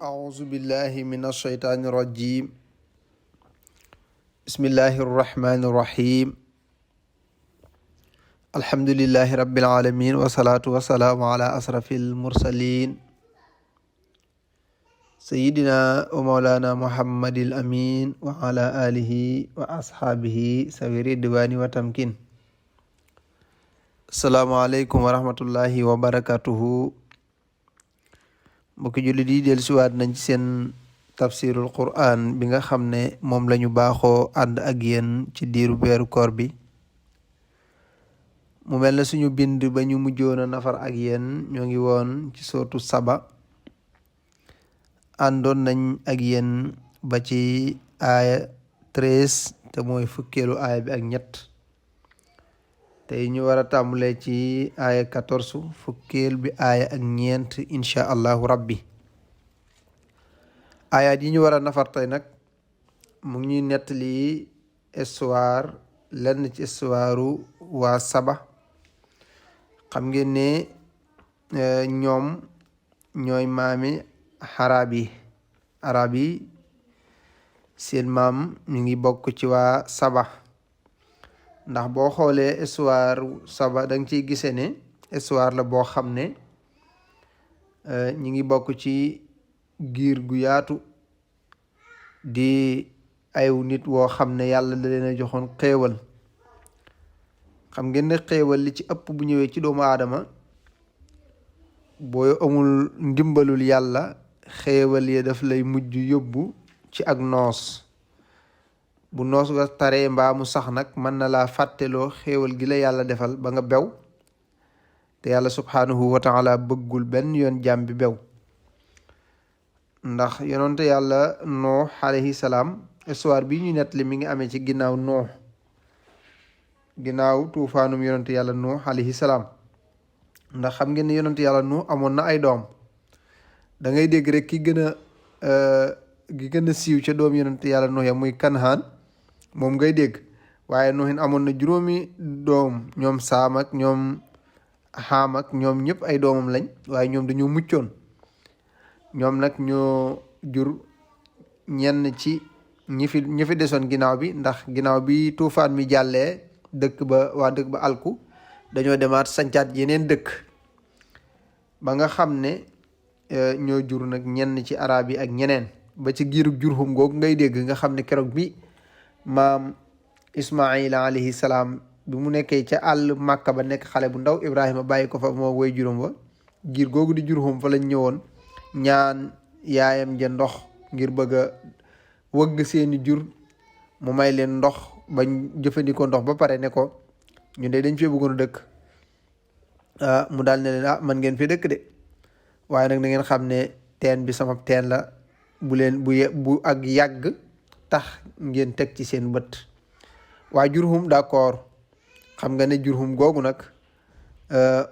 أعوذ بالله من الشيطان الرجيم بسم الله الرحمن الرحيم الحمد لله رب العالمين والصلاة والسلام على أشرف المرسلين سيدنا ومولانا محمد الأمين وعلى آله وأصحابه سوي الرضوان والتمكين. السلام عليكم ورحمة الله وبركاته. mbokki jullit yi dellusiwaat nañ ci seen tafsirul quran bi nga xam ne moom lañu baaxoo ànd ak yéen ci diiru weeru koor bi. mu mel ne suñu bind ba ñu mujjoon a nafar ak yéen ñoo ngi woon ci sootu saba àndoon nañ ak yéen ba ci aaya 13 te mooy fukkeelu aaya bi ak ñett. tey ñu war a tàmbalee ci aaya 14 fukkeel bi aaya ak ñeent incha allahu rabbi. aayaat yi ñu war a nafar tey nag mu ngi ñuy nettali histoire lenn ci histoire waa Saba. xam ngeen ne ñoom ñooy maami arab yi seen maam ñu ngi bokk ci waa Saba. ndax boo xoolee histoire Saba da nga ciy gisee ne histoire la boo xam ne ñi ngi bokk ci giir gu yaatu di ayu nit woo xam ne yàlla da leen a joxoon xéewal. xam ngeen ne xéewal li ci ëpp bu ñëwee ci doomu aadama boo amul ndimbalul yàlla xéewal ya daf lay mujj yóbbu ci ak noos. bu noos nga taree mbaa mu sax nag mën na laa fàtteloo xéewal gi la yàlla defal ba nga bew te yàlla subhaanahu wa taala bëggul benn yoon jaam bi bew. ndax yonente yàlla Nuux alayhi salaam histoire bi ñu nettali mi ngi amee ci ginnaaw Nuux ginnaaw tuufaanum yonente yàlla Nuux alayhi salaam. ndax xam ngeen ne yonente yàlla Nuux amoon na ay doom. da ngay dégg rek ki gën a siiw ca doom yonente yàlla Nuux ya muy Kanhaan moom ngay dégg, waaye Nuuhin amoon na juróomi doom, ñoom Saam ak ñoom Haam ak ñoom ñëpp ay doomam lañ, waaye ñoom dañoo muccoon. ñoom nag ñoo jur ñenn ci ñi fi desoon ginnaaw bi, ndax ginnaaw bi tuufaan mi jàllee waa dëkk ba alku dañoo demaat sancaat yeneen dëkk ba nga xam ne ñoo jur nag ñenn ci arab yi ak ñeneen ba ci giirug Jurhum googu ngay dégg nga xam ne keroog bi maam Ismaila alayhi salaam bi mu nekkee ca àll Màkka ba nekk xale bu ndaw Ibrahima bàyyi ko fa moo woy juróom wa giir googu di Jurhum fa lañ ñëwoon ñaan yaayam ja ndox ngir bëgg a wëgg seeni jur mu may leen ndox bañ jëfandikoo ndox ba pare ne ko ñu de dañ fee bëggoon a dëkk. mu daal ne leen man ngeen fi dëkk de waaye nag da ngeen xam ne teen bi sama teen la bu ak yàgg tax ngeen teg ci seen bët. waa Jurhum d'accord. xam nga ne Jurhum googu nag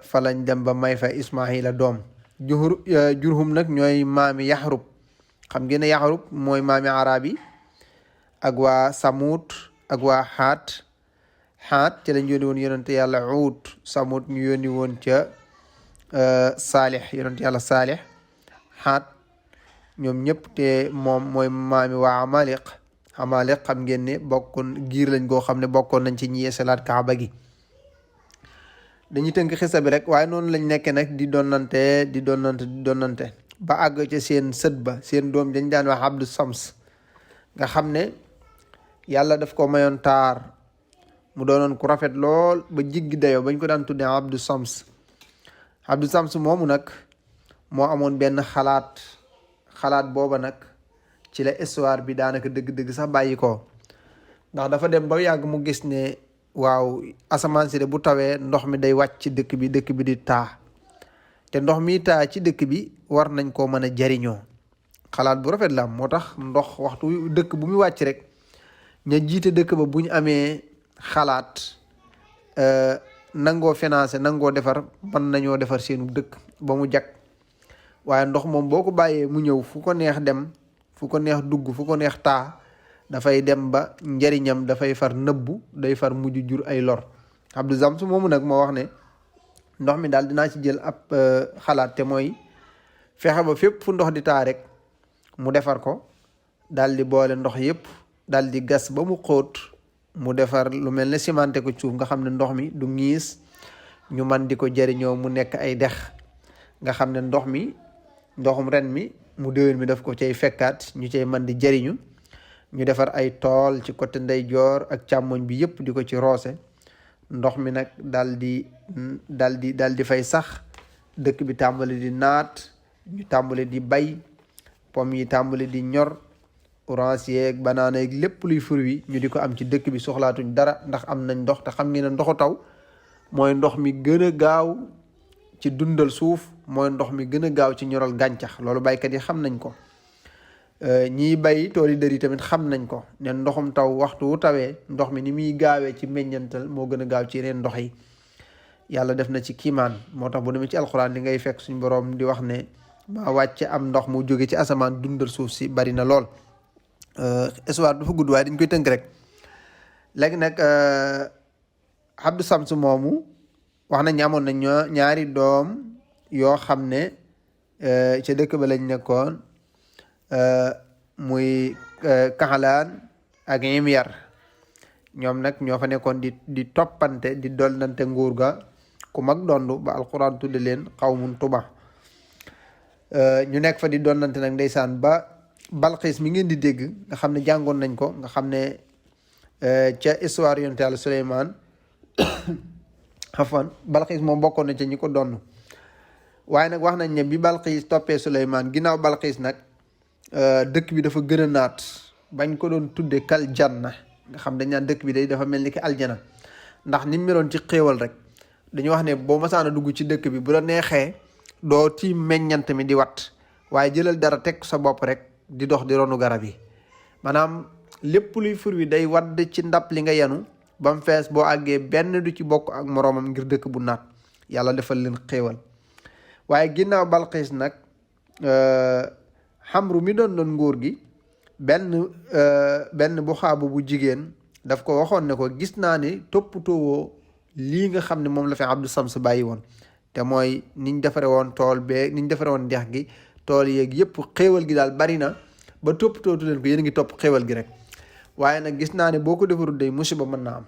fa lañ dem ba may fa Ismaila doom. Jurhum nag ñooy maami Yaxrub. xam ngeen ne Yaxrub mooy maami arab yi ak waa Samut ak waa Xaat ca lañ yónni woon yonente yàlla Uud. Samut ñu yónni woon ca Saalix yonente yàlla Saalix. Xaat ñoom ñëpp te moom mooy maami waa Amaliq xam ngeen ne bokkoon giir lañ goo xam ne bokkoon nañ ci ñi yeesalaat Kaaba gi. dañuy tënk xisa bi rek waaye noonu lañ nekkee nag di donnante ba àgg ca seen sët ba seen doom dañ daan wax Abdu Sams nga xam ne yàlla daf ko mayoon taar mu doonoon ku rafet lool ba jiggi dayoo bañ ko daan tuddee Abdu Sams moomu nag moo amoon benn xalaat booba nag ci la histoire bi daanaka dëgg-dëgg sax bàyyi ko. ndax dafa dem ba yàgg mu gis ne waaw asamaan si de bu tawee ndox mi day wàcc ci dëkk bi di taa te ndox mi taa ci dëkk bi war nañ koo mën a jariñoo. xalaat bu rafet la am moo tax ndox waxtu dëkk bu muy wàcc rek ña jiite dëkk ba bu ñu amee xalaat nangoo financé nangoo defar mën nañoo defar seenu dëkk ba mu jag. waaye ndox moom boo ko bàyyee mu ñëw fu ko neex dem fu ko neex dugg fu ko neex taa dafay dem ba njariñam dafay far nëbbu day far mujj jur ay lor. Abdu Sams moomu nag moo wax ne ndox mi daal dinaa ci jël ab xalaat te mooy fexe ba fépp fu ndox di taa rek mu defar ko daal di boole ndox yëpp daal di gas ba mu xóot mu defar lu mel ne cimenté ko suuf nga xam ne ndox mi du ñiis ñu man di ko jëriñoo mu nekk ay dex nga xam ne ndoxum ren mi mu déwén mi daf ko cay fekkaat ñu cay man di jëriñu ñu defar ay tool ci côté ndeyjoor ak càmmoñ bi yëpp di ko ci roose ndox mi nag daal di fay sax dëkk bi tàmbali di naat ñu tàmbali di bay pomme yi tàmbali di ñor orange yeeg banaana yeeg lépp luy fruit ñu di ko am ci dëkk bi soxlaatuñ dara ndax am nañ ndox te xam ngeen ne ndoxu taw mooy ndox mi gën a gaaw ci dundal suuf mooy ndox mi gën a gaaw ci ñoral gàncax loolu baykat yi xam nañ ko ñiy bay tool yi dër yi tamit xam nañ ko ne ndoxum taw waxtu wu tawee ndox mi ni muy gaawee ci meññantal moo gën a gaaw ci yeneen ndox yi yàlla def na ci kiimaan moo tax bu demee ci alxuraan li ngay fekk suñ boroom di wax ne maa wàcce am ndox mu jóge ci asamaan dundal suuf si bari na lool histoire dafa gudd waaye dañ koy tënk rek léegi nag Abdou Shams moomu wax nañ amoon na ñaari doom yoo xam ne ca dëkk ba lañ nekkoon muy Kaxalaan ak Imyar ñoom nag ñoo fa nekkoon di toppante di dollante nguur ga ku mag dondu ba alquran tudde leen xawmun tuba ñu nekk fa di dollante nag ndeysaan ba Balxiis mi ngeen di dégg nga xam ne jàngoon nañ ko nga xam ne ca histoire yonent Yàlla Suleymaan xafan Balxiis moom bokkoon na ca ñi ko donn waaye nag wax nañ ne bi Balxiis toppee Suleymaan ginnaaw Balxiis nag dëkk bi dafa gën a naat bañ ko doon tudde kal janna nga xam dañ naan dëkk bi day dafa mel ni ki aljana ndax ni mu meloon ci xéewal rek dañu wax ne boo masaana dugg ci dëkk bi bu la neexee doo tiim meññant mi di wat waaye jëlal dara teg sa bopp rek di dox di ronu garab yi maanaam lépp luy fur wi day wadd ci ndab li nga yenu ba mu fees boo àggee benn du ci bokk ak moroomam ngir dëkk bu naat yàlla defal leen xéewal waaye ginnaaw Balxiis nag xamru mi doon nguur gi benn bu xaabu bu jigéen daf ko waxoon ne ko gis naa ne toppatoowoo lii nga xam ne moom la fi Abdou Shams bàyyi woon te mooy niñ defare woon tool bee niñ defare woon dex gi tool yeeg yëpp xéewal gi daal bari na ba toppatootu leen ko yéen a ngi topp xéewal gi rek waaye nag gis naa ne boo ko defarul day musiba mën naa am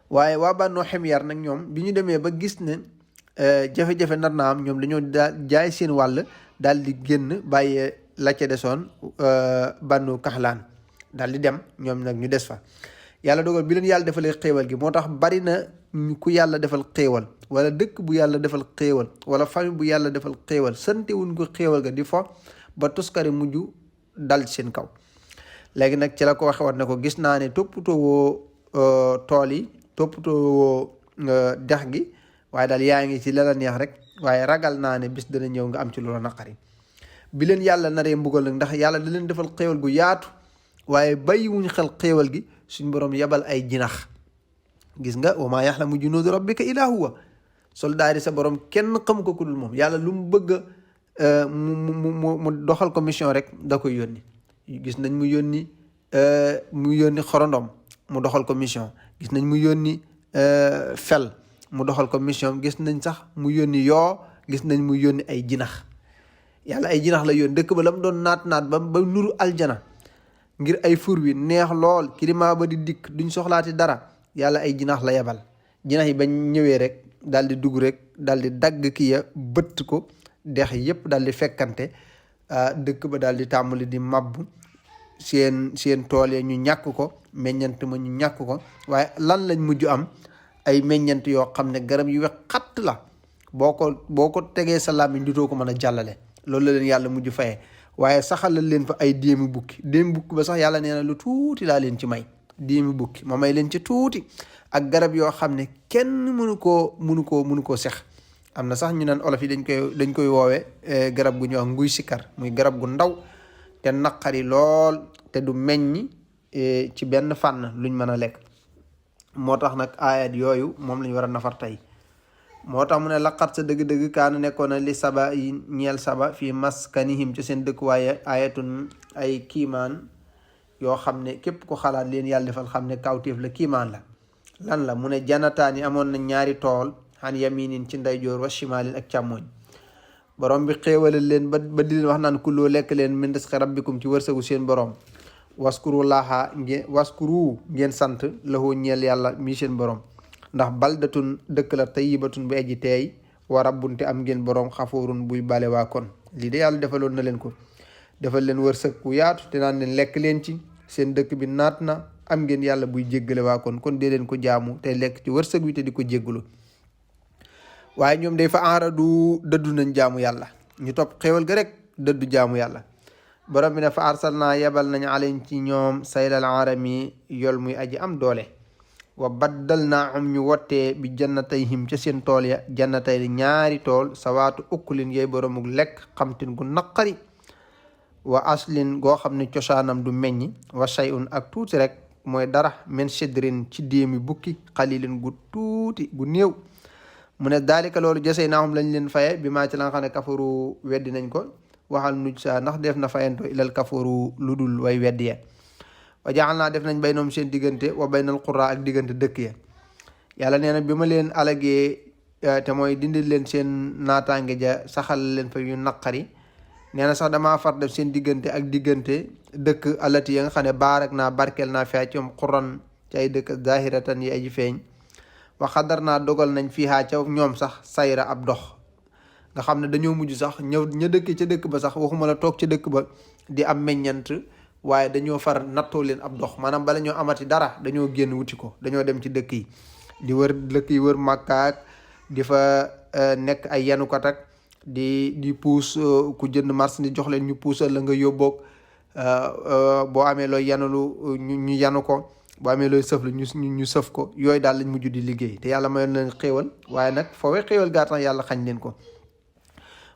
waaye waa Banu Himyar nag ñoom bi ñu demee ba gis ne jafe-jafe nar naa am ñoom dañoo jaay seen wàll daal di génn bàyyee la ca desoon Banu Kaxlaan daal di dem ñoom nag ñu des fa yàlla dogal bi leen yàlla defalee xéewal gi moo tax bari na ku yàlla defal xéewal wala dëkk bu yàlla defal xéewal wala famille bu yàlla defal xéewal sante wuñ ko xéewal ga di fo ba tuskari mujj dal ci seen kaw léegi nag ci la ko waxe woon ne ko gis naa ne toppatoo tool yi toppatoo dex gi waaye daal yaa ngi ci la neex rek waaye ragal naa ne bis dana ñëw nga am ci loola naqari bi leen yàlla naree mbugal nag ndax yàlla da leen defal xéewal gu yaatu waaye bàyyiwuñ xel xéewal gi suñ borom yebal ay jinax gis nga wa maa yaxlamu junuuda rabbika illaa huwa soldaari sa borom kenn xam ko ku dul moom yàlla lu mu bëgg mu doxal ko mission rek da koy yónni gis nañ mu yónni xorondom mu doxal ko mission gis nañ mu yónni fel mu doxal ko mission gis nañ sax mu yónni gis nañ mu yónni ay jinax yàlla ay jinax la yónni dëkk ba la mu doon naat ba nuru aljana ngir ay fur wi neex lool climat ba di dikk duñ soxlaati dara yàlla ay jinax la yebal jinax yi bañ ñëwee rek daal di dugg rek daal di dagg kii ya bëtt ko dex yépp daal di fekkante dëkk ba daal di tàmbali di mabbu seen tool ya ñu ñàkk ko meññant ma ñu ñàkk ko waaye lan lañ mujj am ay meññant yoo xam ne garab yu wex xatt la boo ko tegee sa làmmiñ dutoo ko mën a jàllale loolu la leen yàlla mujj fayee waaye saxalal leen fa ay déemi bukki ba sax yàlla nee na lu tuuti laa leen ci may déemi bukki ma may leen ci tuuti ak garab yoo xam ne kenn mënu koo sex am na sax ñu naan olof yi dañ koy woowe garab gu ñuy wax nguy sikkar muy garab gu ndaw te naqari lool te du meññ ci benn fànn luñ mën a lekk moo tax nag aayat yooyu moom lañ war a nafar tey moo tax mu ne laqat sa dëgg-dëgg kaana nekkoon na li saba yi ñeel saba fii maskanihim ci seen dëkkuwaaye ayatun ay kiimaan yoo xam ne képp ko xalaat leen yàlla defal xam ne kawtéef la kiimaan la lan la mu ne janataan yi amoon na ñaari tool xan yaminin ci ndeyjoor wa shimalin ak càmmoñ borom bi xéewalal leen ba di leen wax naan kulloo lekk leen min rizqi rabbikum ci wërsëgu seen borom waskuru laaha ngeen sant lahu ñeel yàlla mi seen borom ndax baldatun dëkk la tayyibatun bu aji teey wa rabbun te am ngeen borom xafoorun buy bale waa kon lii de yàlla defaloon na leen ko defal leen wërsëg ku yaatu te naan leen lekk leen ci seen dëkk bi naat na am ngeen yàlla buy jéggale waa kon dee leen ko jaamu te lekk ci wërsëg wi te di ko jéggalu waaye ñoom day fa enradu dëddu nañ jaamu yàlla ñu topp xéewal ga rek dëddu jaamu yàlla borom bi ne fa arsalnaa yebal nañ alayhim ci ñoom saylal arami yol muy aji am doole wa baddalnaahum ñu wottee bi jannatayhim ca seen tool ya jannatay ñaari tool sawaatu ukkulin yey boromuk lekk xamtin gu naqari wa aslin goo xam ne cosaanam du meññ wa shay'un ak tuuti rek mooy dara men sidrin ci déemi bukki xalilin gu tuuti gu néew mu ne daalika loolu jasey naahum lañ leen faye bi maa ci la nga xam ne kafaru weddi nañ ko waxal nuj sa ndax def na fayanto ilal kafaru lu dul way weddi ya wa jaxal naa def nañ baynoom seen diggante wa baynal qura ak diggante dëkk ya yàlla nee na bi ma leen alagee te mooy dindil leen seen naataange ja saxal leen fa yu naqari nee na sax damaa far def seen diggante ak diggante dëkk alati ya nga xam ne baarak naa barkeel naa fi ci quran ci ay dëkk zahiratan yi aji feeñ wa xadar naa dogal nañ fiihaa ca ñoom sax sayra ab dox nga xam ne dañoo mujj sax ñëw ña dëkk ca dëkk ba sax waxuma la toog ca dëkk ba di am meññant waaye dañoo far nattoo leen ab dox maanaam bala ñoo amati dara dañoo génn wuti ko dañoo dem ci dëkk yi di wër dëkk yi wër màkkaak di fa nekk ay yanukat ak di puus ku jënd marchandise jox leen ñu puusal la nga yóbboog boo amee looy yanulu ñu yanu ko boo amee looy sëf la ñu sëf ko yooyu daal lañ mujj di liggéey te yàlla mayoon leen xéewal waaye nag foofee xéewal gaa tax yàlla xañ leen ko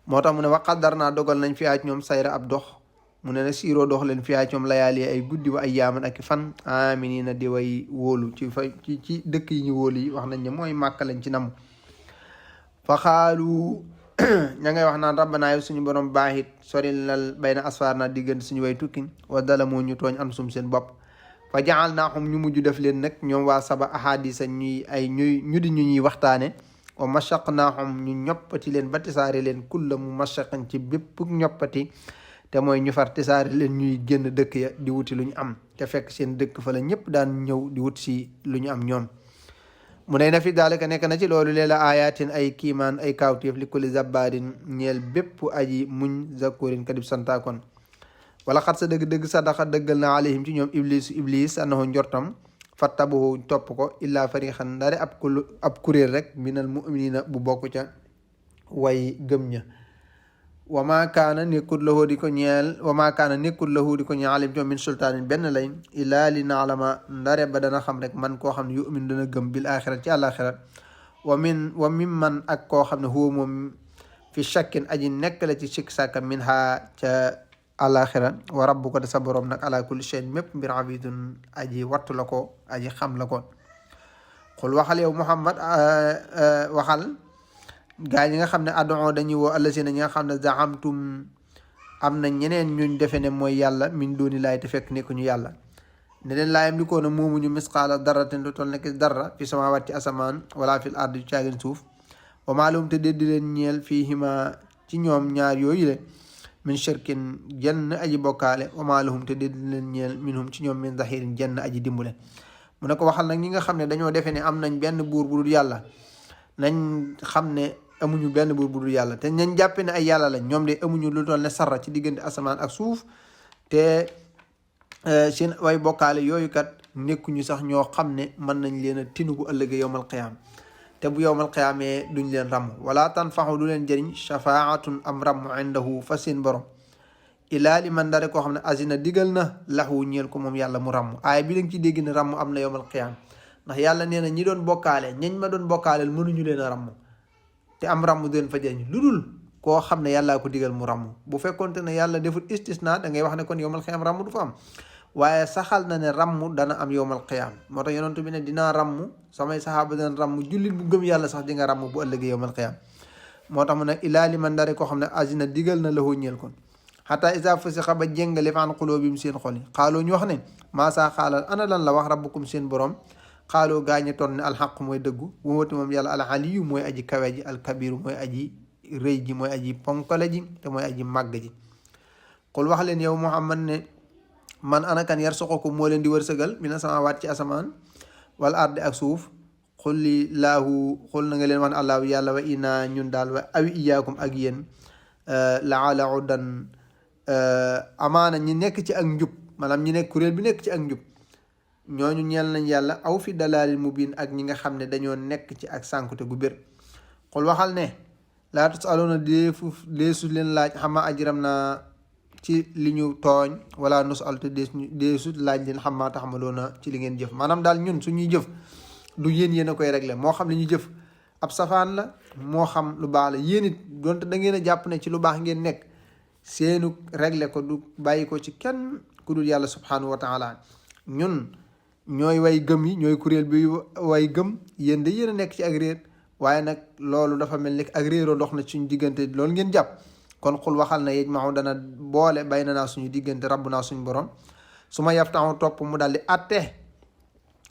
moo tax mu ne waqaddar naa dogal nañ fi ak ñoom sayra ab dox mu ne na siiroo dox leen fi ak ñoom layaali ay guddi wa ay yaaman ak fan aminina di way wóolu ci dëkk yi ñu wóolu yi wax nañ ne mooy màkka lañ ci nam fa xaalu ña ngay wax naan rabbana yow suñu borom baaxit sorilal bayna asfaar na diggante suñu way tukki wa dala moo ñu tooñ an sum seen bopp fa jaxal naa xum ñu mujj def leen nag ñoom waa saba ahadisa ñu di ñuy waxtaane wa mashaq naa xum ñu ñoppati leen ba tisaare leen kulla mu mashaqin ci bépp ñoppati te mooy ñu far tisaare leen ñuy génn dëkk ya di wuti lu ñu am te fekk seen dëkk fa la ñëpp daan ñëw di wut si lu ñu am ñoom mu ne na fi daalika nekk na ci loolu leela ayatin ay kiimaan ay kawtéef li kulli zabbaarin ñeel bépp aji muñ zakurin kadib santaakon wala xat sa dëgg-dëgg sadaxa dëggal na alayhim ci ñoom iblis annahu njortam fattabahu topp ko illaa farixan ndaare ab kuréel rek minal muminina bu bokk ca way gëm ña wama kaana nekkul lahu di ko ñeel alim ci min sultaanin benn lay illaa li naalama ndare ba dana xam rek man koo xam ne yumin dana gëm bil axirat ci àlaxirat wa min man ak koo xam ne huwa moom fi shakkin aji nekk la ci sikk sàkka min ha ca àlaxira wa rabbuka de sa borom nag ala kulli shay'in mépp mbir abidun aji wattu la ko aji xam la ko xul waxal yow Muhammad waxal gaa ñi nga xam ne adoo dañuy woo allasina ñi nga xam ne zahamtum am na ñeneen ñuñ defe ne mooy yàlla min dooni laay te fekk nekkuñu yàlla ne leen laayam li koona moomuñu misqaala darratin lu toll nekk dara fi samaawaat ci asamaan wala fil ardi ci caagin suuf wa maalum te déddi leen ñeel fiihima ci ñoom ñaar yooyu le min shirkin jenn aji bokkaale wa maalahum te déddi leen ñeel minhum ci ñoom min zahirin jenn aji dimbule mu ne ko waxal nag ñi nga xam ne dañoo defe ne am nañ benn buur bu dul yàlla nañ xam ne amuñu benn buur bu dul yàlla te ñañ jàppe ne ay yàlla lañ ñoom de amuñu lu toll ne sarra ci diggante asamaan ak suuf te seen way bokkaale yooyu kat nekkuñu sax ñoo xam ne mën nañ leen a tinu bu ëllëgee yowmal qiyaam te bu yowmal qiyaamee duñ leen ràmm wala tanfaxu du leen jëriñ shafaatun am ràmm indahu fa seen borom ilaa li man dare koo xam ne azina digal na laxwu ñeel ko moom yàlla mu ràmm aaya bi da nga ci dégg ne ràmm am na yowmal qiyaam ndax yàlla nee na ñi doon bokkaale ñañ ma doon bokkaaleel mënuñu leen a ràmm te am ràmm du leen fa jëriñ lu dul koo xam ne yàllaa ko digal mu ràmm bu fekkonte ne yàlla deful istisna da ngay wax ne kon yowmal qiyaam ràmm du fa am waaye saxal na ne ràmm dana am yowmal qiyaam moo tax yonent bi ne dinaa ràmm samay saxaaba dana ràmm jullit bu gëm yàlla sax di nga ràmm bu ëllëgee yowmal qiyaam moo tax mu ne ilaa li man dare koo xam ne azina digal na lahu ñeel kon xataa isa fasixa ba jéngale fa an quluubihim seen xol yi xaaloo ñu wax ne maasaa xaalal ana lan la wax rabbukum seen borom xaaloo gaañe toon ne alxaq mooy dëggu wumati moom yàlla alaliyu mooy aji kawe ji alkabiru mooy aji rëy ji mooy aji ponkale ji te mooy aji màgg ji. qul wax leen yow Muhammad ne man anakan yarsuqukum moo leen di wërsëgal mina samaawaat ci asamaan wal ardi ak suuf. xul li laahu xul na nga leen wax allahu yàlla wa inaa ñun daal wa awi iyaakum ak yéen la ala udan amaana ñi nekk ci ak njub maanaam ñi nekk kuréel bi nekk ci ak njub ñooñu ñeel nañ yàlla aw fi dalaalil mubin ak ñi nga xam ne dañoo nekk ci ak sànkute gu bir. xul waxal ne laa tusaluna deesu leen laaj xama ajram naa ci li ñu tooñ wala nusal te deesu laaj leen xama taxamaloona ci li ngeen jëf. maanaam daal ñun suñuy jëf du yéen a koy régler moo xam li ñuy jëf ab safaan la moo xam lu baax la. yéen it donte da ngeen a jàpp ne ci lu baax ngeen nekk seenu régler ko du bàyyi ko ci kenn ku dul yàlla subhanahu wa taala. ñun ñooy way gëm yi ñooy kuréel bi way gëm yéen de yéen a nekk ci ak réer waaye nag loolu dafa mel ni ak réeroo ndox na suñu diggante loolu ngeen jàpp. kon xul waxal na yajma'u dana boole bay na naa suñu diggante rabbu naa suñu borom su ma yaftaxu topp mu daal di atte.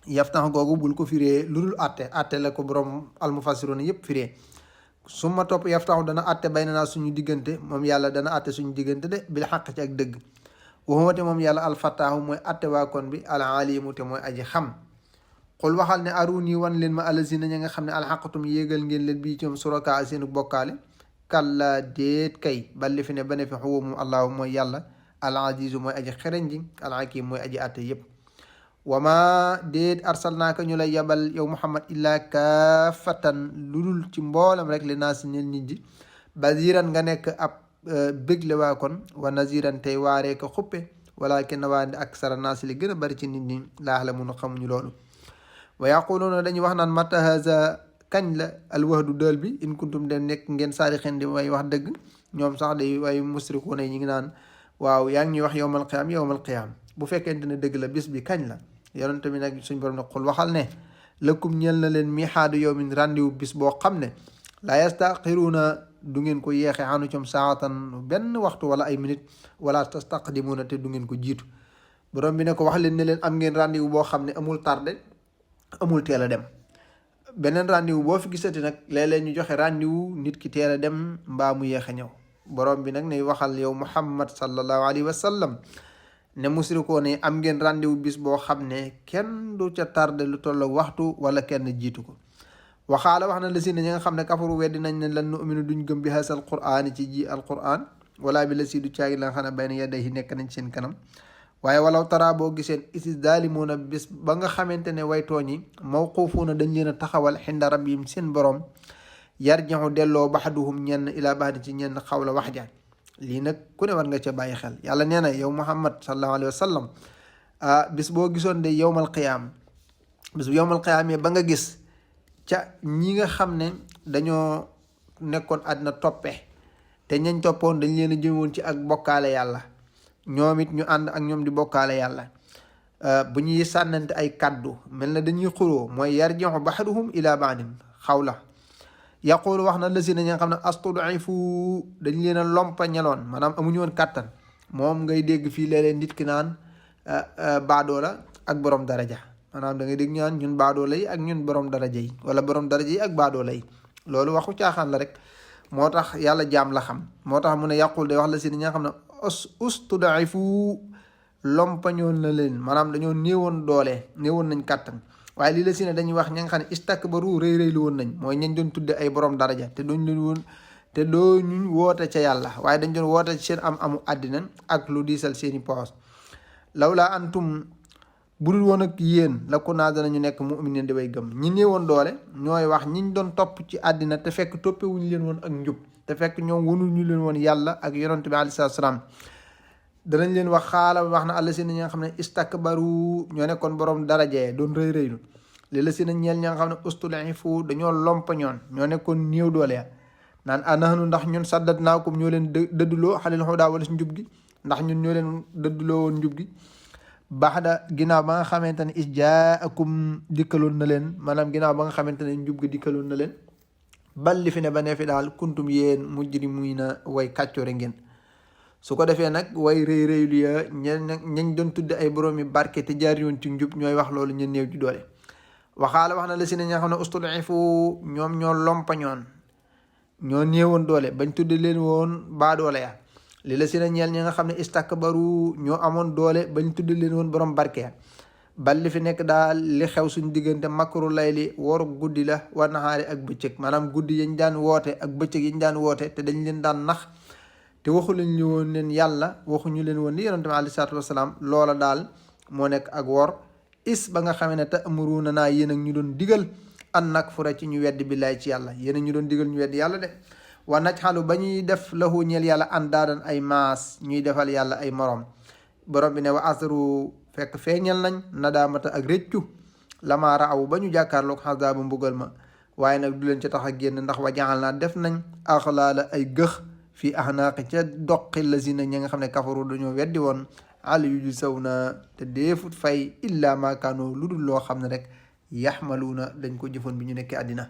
yaftax googu bul ko firee lu dul atte la ko borom almufassiroon yëpp firee. su ma topp yaftaxu dana atte bay na naa suñu diggante moom yàlla dana atte suñu diggante de bil xaq ci ak dëgg. waxuma te moom yàlla alfataahu mooy atte waa kon bi alalimu te mooy aji xam. xul waxal ne aruni wan leen ma alazina ña nga xam ne alxaqatum yéegal ngeen leen bii ci moom suraka seenu bokkaale. kalla déet kay balli fi ne ba ne fi xuwa moom allahu mooy yàlla al azizu mooy aji xereñ ji al hakim mooy aji atte yëpp. wama déet arsalnaaka ñu lay yabal yow Muhammad illaa kaafatan lu dul ci mboolam rek li naa si ñel nit ji baziran nga nekk ab bégle waa kon wa naziran tey waaree ko xuppe walakin waa aksara naasi li gën a bari ci nit ñi laax la mun xamuñu loolu. wa yaquluuna dañuy wax naan mata haza kañ la alwahdu dël bi in kuntum dem nekk ngeen saarixen di way wax dëgg. ñoom sax day way musrikuuna yi ñu ngi naan waaw yaa ngi ñuy wax yowmal qiyaam bu fekkente ne dëgg la bis bi kañ la. yonent bi nag suñ borom ne xul waxal ne lëkkum ñeel na leen miihaadu yawmin rendez-vous bis boo xam ne laa yastaxiruuna du ngeen ko yeexe anu com saatan benn waxtu wala ay minute wala tastaqdimuuna te du ngeen ko jiitu. borom bi ne ko wax leen ne leen am ngeen rendez-vous boo xam ne amul tardé amul teel a dem. beneen rendez-vous boo fi gisati nag léeg-léeg ñu joxe rendez-vous nit ki teel a dem mbaa mu yeex a ñëw. borom bi nag ne waxal yow Muhammad sallallahu alayhi wa sallam ne musrikoo ne am ngeen rendez-vous bis boo xam ne kenn du ca tardé lu tolloog waxtu wala kenn jiitu ko. waxaala wax na la si ne ñi nga xam ne kafaru weddi nañ ne lan nu'minu duñ gëm bi hasal qur'aan ci ji al qur'aan wala bi la si du caagi la nga xam ne bayna yadayhi nekk nañ seen kanam. waaye walaw tara boo giseen isis zaalimuuna bis ba nga xamante ne way tooñ yi mawquufuuna dañ leen a taxawal xinda rabbihim seen borom yarji'u delloo baxduhum ñenn ilaa baxdi ci ñenn xawla wax ja. lii nag ku ne war nga ca bàyyi xel yàlla nee na yow Muhammad sallallahu alayhi wa sallam bis boo gisoon de yowmal qiyaam bis bu yowmal qiyaam ba nga gis ca ñi nga xam ne dañoo nekkoon àddina toppe te ñañ toppoon dañ leen a jëmoon ci ak bokkaale yàlla ñoom it ñu ànd ak ñoom di bokkaale yàlla bu ñuy sànnante ay kaddu mel na dañuy xuloo mooy yarji'u baxduhum ila ba'din xawla yaqulu wax na la si ne ñi nga xam ne astud'ifu dañ leen a lompañaloon maanaam amuñu woon kàttan moom ngay dégg fii léeg-léeg nit ki naan baadoola ak borom daraja maanaam da ngay dégg ñu naan ñun baadoola yi ak ñun borom daraja yi wala borom daraja yi ak baadoola yi loolu waxu caaxaan la rek moo tax yàlla jaam la xam moo tax mu ne yàqul day wax la si ne ñi nga xam ne ustud'ifu lompañoon na leen maanaam dañoo néewoon doole néewoon nañ kàttan. waaye lii la si ne dañuy wax ña nga xam ne istakbaru rëy rëy lu woon nañ mooy ñañ doon tudde ay borom daraja te duñ leen woon te doo ñu woote ca yàlla waaye dañ doon woote ci seen amu àddina ak lu diisal seeni poos. lawlaa antum budul woon ak yéen la ko naa danañu nekk mu'minin di way gëm ñi néewoon doole ñooy wax ñiñ doon topp ci àddina te fekk toppewuñu leen woon ak njub te fekk ñoom wanuñu leen woon yàlla ak yonent bi alayhi salaam. danañ leen wax xaala wax na àlla si na ñi nga xam ne istakbaru ñoo nekkoon borom daraje doon rëy rëylu li la si na ñeel ñi nga xam ne ustud'ifu dañoo lompañoon ñoo nekkoon néew doole ya naan anahnu ndax ñun saddadnaakum ñoo leen dëdduloo xalil hudaa wala si njub gi ndax ñun ñoo leen dëdduloo woon njub gi baxda ginnaaw ba nga xamante ne isjaakum dikkaloon na leen maanaam ginnaaw ba nga xamante ne njub gi dikkaloon na leen bal li fi ne ba ne fi daal kuntum yéen mujrimiina way kàccoore ngeen. su ko defee nag way rëy rëylu ya ñañ doon tudde ay borom yi barke te jaar yoon ci njub ñooy wax loolu ñu néew ji doole. waxaala wax na la si ne ña xam ne ustud'ifu ñoom ñoo lompañoon ñoo néewoon doole bañ tudde leen woon baa doole ya li la si na ñeel ñi nga xam ne istakbaru ñoo amoon doole bañ tudde leen woon borom barke ya bal li fi nekk daal li xew suñ diggante makru layli waru guddi la wa nahaari ak bëccëg maanaam guddi yañ daan woote ak bëccëg yañ daan woote te dañ leen daan nax te waxu leen ñu woon leen yàlla waxuñu leen woon li yonente bi aleyhi salaatu wasalaam loola daal moo nekk ak wor ba nga xamee ne ta'muruna naa yéen ak ñu doon digal an nakfura ci ñu weddi billaay ci yàlla yéen a ñu doon digal ñu weddi yàlla de wa najxalu ba ñuy def lahu ñeel yàlla andaadan ay maas ñuy defal yàlla ay morom borom bi ne wa asru fekk feeñal nañ nadaamata ak réccu lama raaw ba ñu jàkkaarloog xasaabu mbugal ma waaye nag du leen ca tax a génn ndax wa jaxal naa def nañ axlaala ay gëx fii axnaaqi ca doqi lazina ñi nga xam ne kafaru dañoo weddi woon al yuju saw na te deefut fay illa ma kaanu lu dul loo xam ne rek yaxmaluuna dañ ko jëfoon bi ñu nekkee àddina